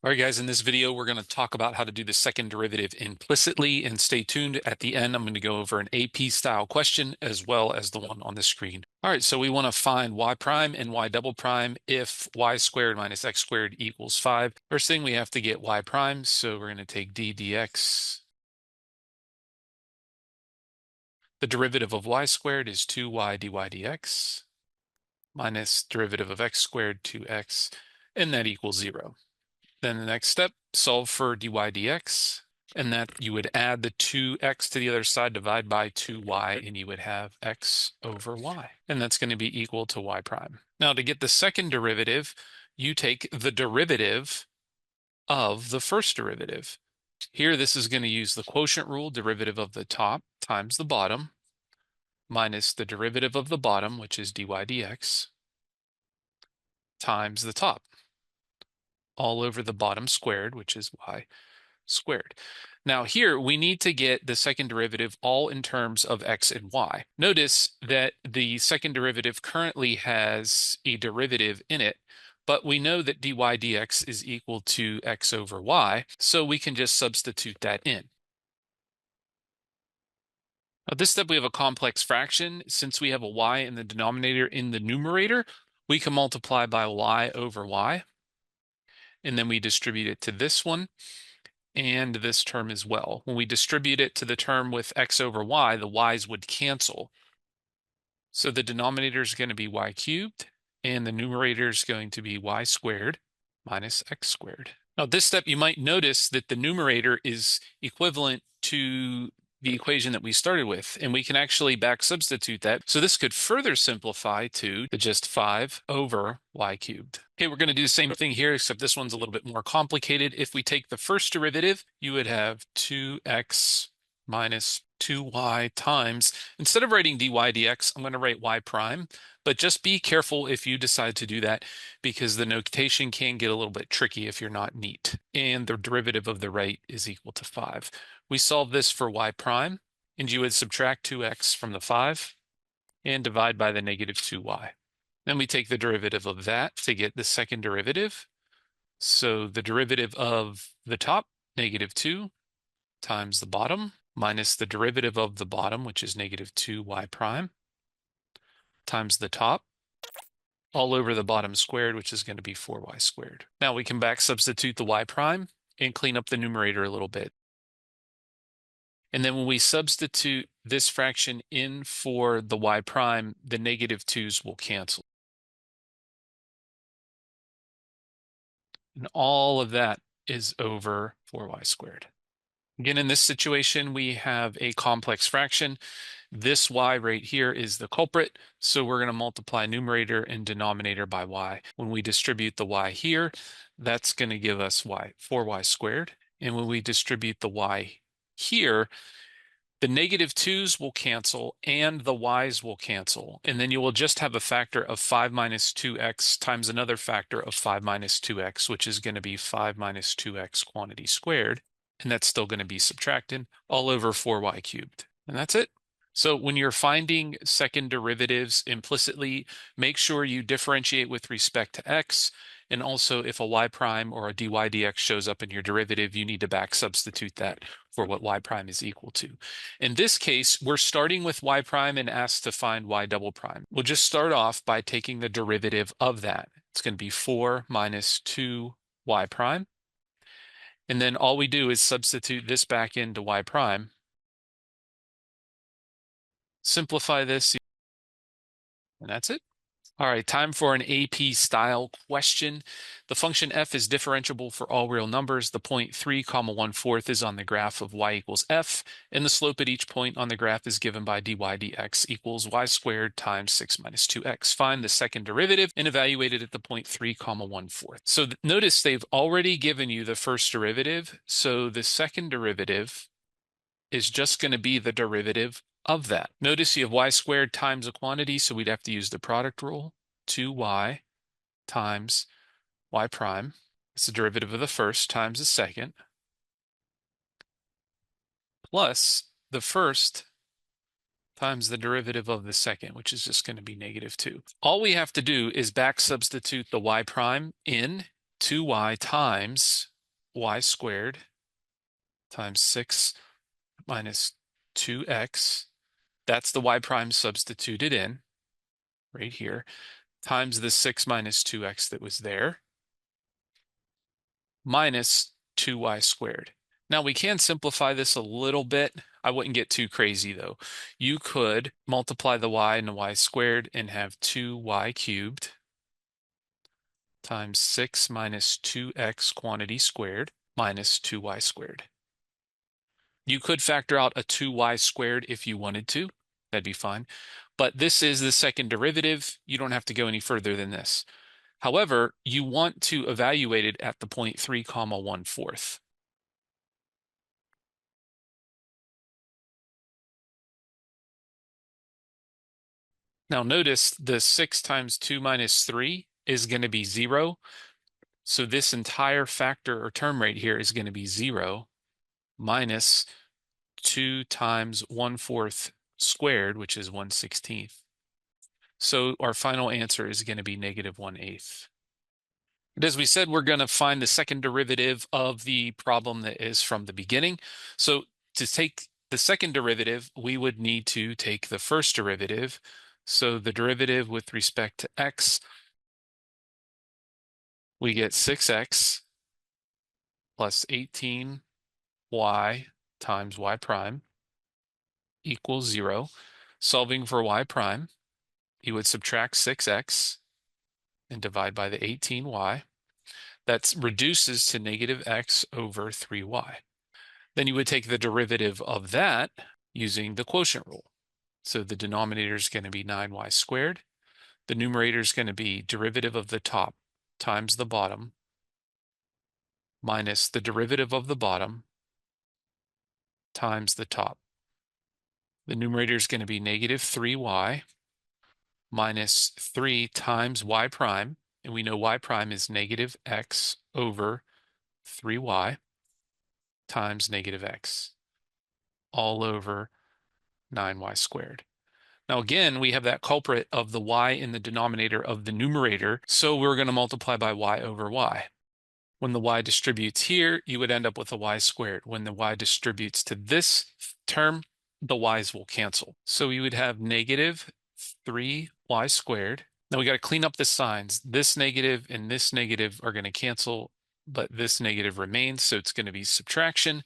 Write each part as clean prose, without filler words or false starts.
All right, guys, in this video, we're going to talk about how to do the second derivative implicitly, and stay tuned. At the end, I'm going to go over an AP-style question as well as the one on the screen. All right, so we want to find y prime and y double prime if y squared minus x squared equals 5. First thing, we have to get y prime, so we're going to take d dx. The derivative of y squared is 2y dy dx minus derivative of x squared 2x, and that equals 0. Then the next step, solve for dy dx, and that you would add the 2x to the other side, divide by 2y, and you would have x over y. And that's going to be equal to y prime. Now, to get the second derivative, you take the derivative of the first derivative. Here, this is going to use the quotient rule, derivative of the top times the bottom, minus the derivative of the bottom, which is dy dx, times the top, all over the bottom squared, which is y squared. Now here, we need to get the second derivative all in terms of x and y. Notice that the second derivative currently has a derivative in it, but we know that dy dx is equal to x over y, so we can just substitute that in. At this step, we have a complex fraction. Since we have a y in the denominator in the numerator, we can multiply by y over y, and then we distribute it to this one and this term as well. When we distribute it to the term with x over y, the y's would cancel. So the denominator is going to be y cubed, and the numerator is going to be y squared minus x squared. Now, this step, you might notice that the numerator is equivalent to the equation that we started with, and we can actually back substitute that. So this could further simplify to just 5 over y cubed. Okay, we're going to do the same thing here, except this one's a little bit more complicated. If we take the first derivative, you would have 2x minus 2y times, instead of writing dy dx, I'm going to write y prime, but just be careful if you decide to do that, because the notation can get a little bit tricky if you're not neat. And the derivative of the right is equal to 5. We solve this for y prime, and you would subtract 2x from the 5 and divide by the negative 2y. Then we take the derivative of that to get the second derivative. So the derivative of the top, negative 2, times the bottom, minus the derivative of the bottom, which is negative 2y prime, times the top, all over the bottom squared, which is going to be 4y squared. Now we can back substitute the y prime and clean up the numerator a little bit. And then when we substitute this fraction in for the y prime, the negative 2's will cancel. And all of that is over 4y squared. Again, in this situation, we have a complex fraction. This y right here is the culprit, so we're going to multiply numerator and denominator by y. When we distribute the y here, that's going to give us 4y squared. And when we distribute the y here, the negative 2's will cancel and the y's will cancel. And then you will just have a factor of 5 minus 2x times another factor of 5 minus 2x, which is going to be 5 minus 2x quantity squared. And that's still going to be subtracted all over 4y cubed. And that's it. So when you're finding second derivatives implicitly, make sure you differentiate with respect to x. And also, if a y prime or a dy dx shows up in your derivative, you need to back substitute that for what y prime is equal to. In this case, we're starting with y prime and asked to find y double prime. We'll just start off by taking the derivative of that. It's going to be 4 minus 2y prime. And then all we do is substitute this back into y prime. Simplify this, and that's it. All right, time for an AP-style question. The function f is differentiable for all real numbers. The point 3, 1/4 is on the graph of y equals f, and the slope at each point on the graph is given by dy dx equals y squared times 6 minus 2x. Find the second derivative and evaluate it at the point 3, 1/4. So notice they've already given you the first derivative, so the second derivative is just going to be the derivative of that. Notice you have y squared times a quantity, so we'd have to use the product rule. 2y times y prime. It's the derivative of the first times the second, plus the first times the derivative of the second, which is just going to be negative 2. All we have to do is back substitute the y prime in 2y times y squared times 6 minus 2x, that's the y prime substituted in right here, times the 6 minus 2x that was there, minus 2y squared. Now we can simplify this a little bit. I wouldn't get too crazy though. You could multiply the y and the y squared and have 2y cubed times 6 minus 2x quantity squared minus 2y squared. You could factor out a 2y squared if you wanted to. That'd be fine. But this is the second derivative. You don't have to go any further than this. However, you want to evaluate it at the point 3 comma 1/4. Now notice the 6 times 2 minus 3 is going to be 0. So this entire factor or term right here is going to be 0 minus 2 times 1/4 squared, which is 1/16. So our final answer is going to be negative 1/8. And as we said, we're going to find the second derivative of the problem that is from the beginning. So to take the second derivative, we would need to take the first derivative. So the derivative with respect to x, we get 6x plus 18y times y prime equals 0. Solving for y prime, you would subtract 6x and divide by the 18y. That reduces to negative x over 3y. Then you would take the derivative of that using the quotient rule. So the denominator is going to be 9y squared. The numerator is going to be derivative of the top times the bottom minus the derivative of the bottom times the top. The numerator is going to be negative 3y minus 3 times y prime, and we know y prime is negative x over 3y times negative x, all over 9y squared. Now again, we have that culprit of the y in the denominator of the numerator, so we're going to multiply by y over y. When the y distributes here, you would end up with a y squared. When the y distributes to this term, the y's will cancel. So we would have negative 3y squared. Now we got to clean up the signs. This negative and this negative are going to cancel, but this negative remains, so it's going to be subtraction.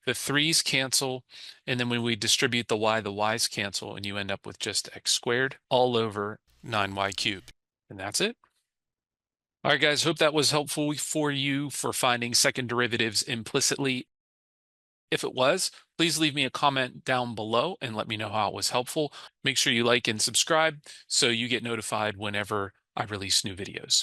The 3's cancel, and then when we distribute the y's cancel, and you end up with just x squared all over 9y cubed. And that's it. All right, guys, hope that was helpful for you for finding second derivatives implicitly. If it was, please leave me a comment down below and let me know how it was helpful. Make sure you like and subscribe so you get notified whenever I release new videos.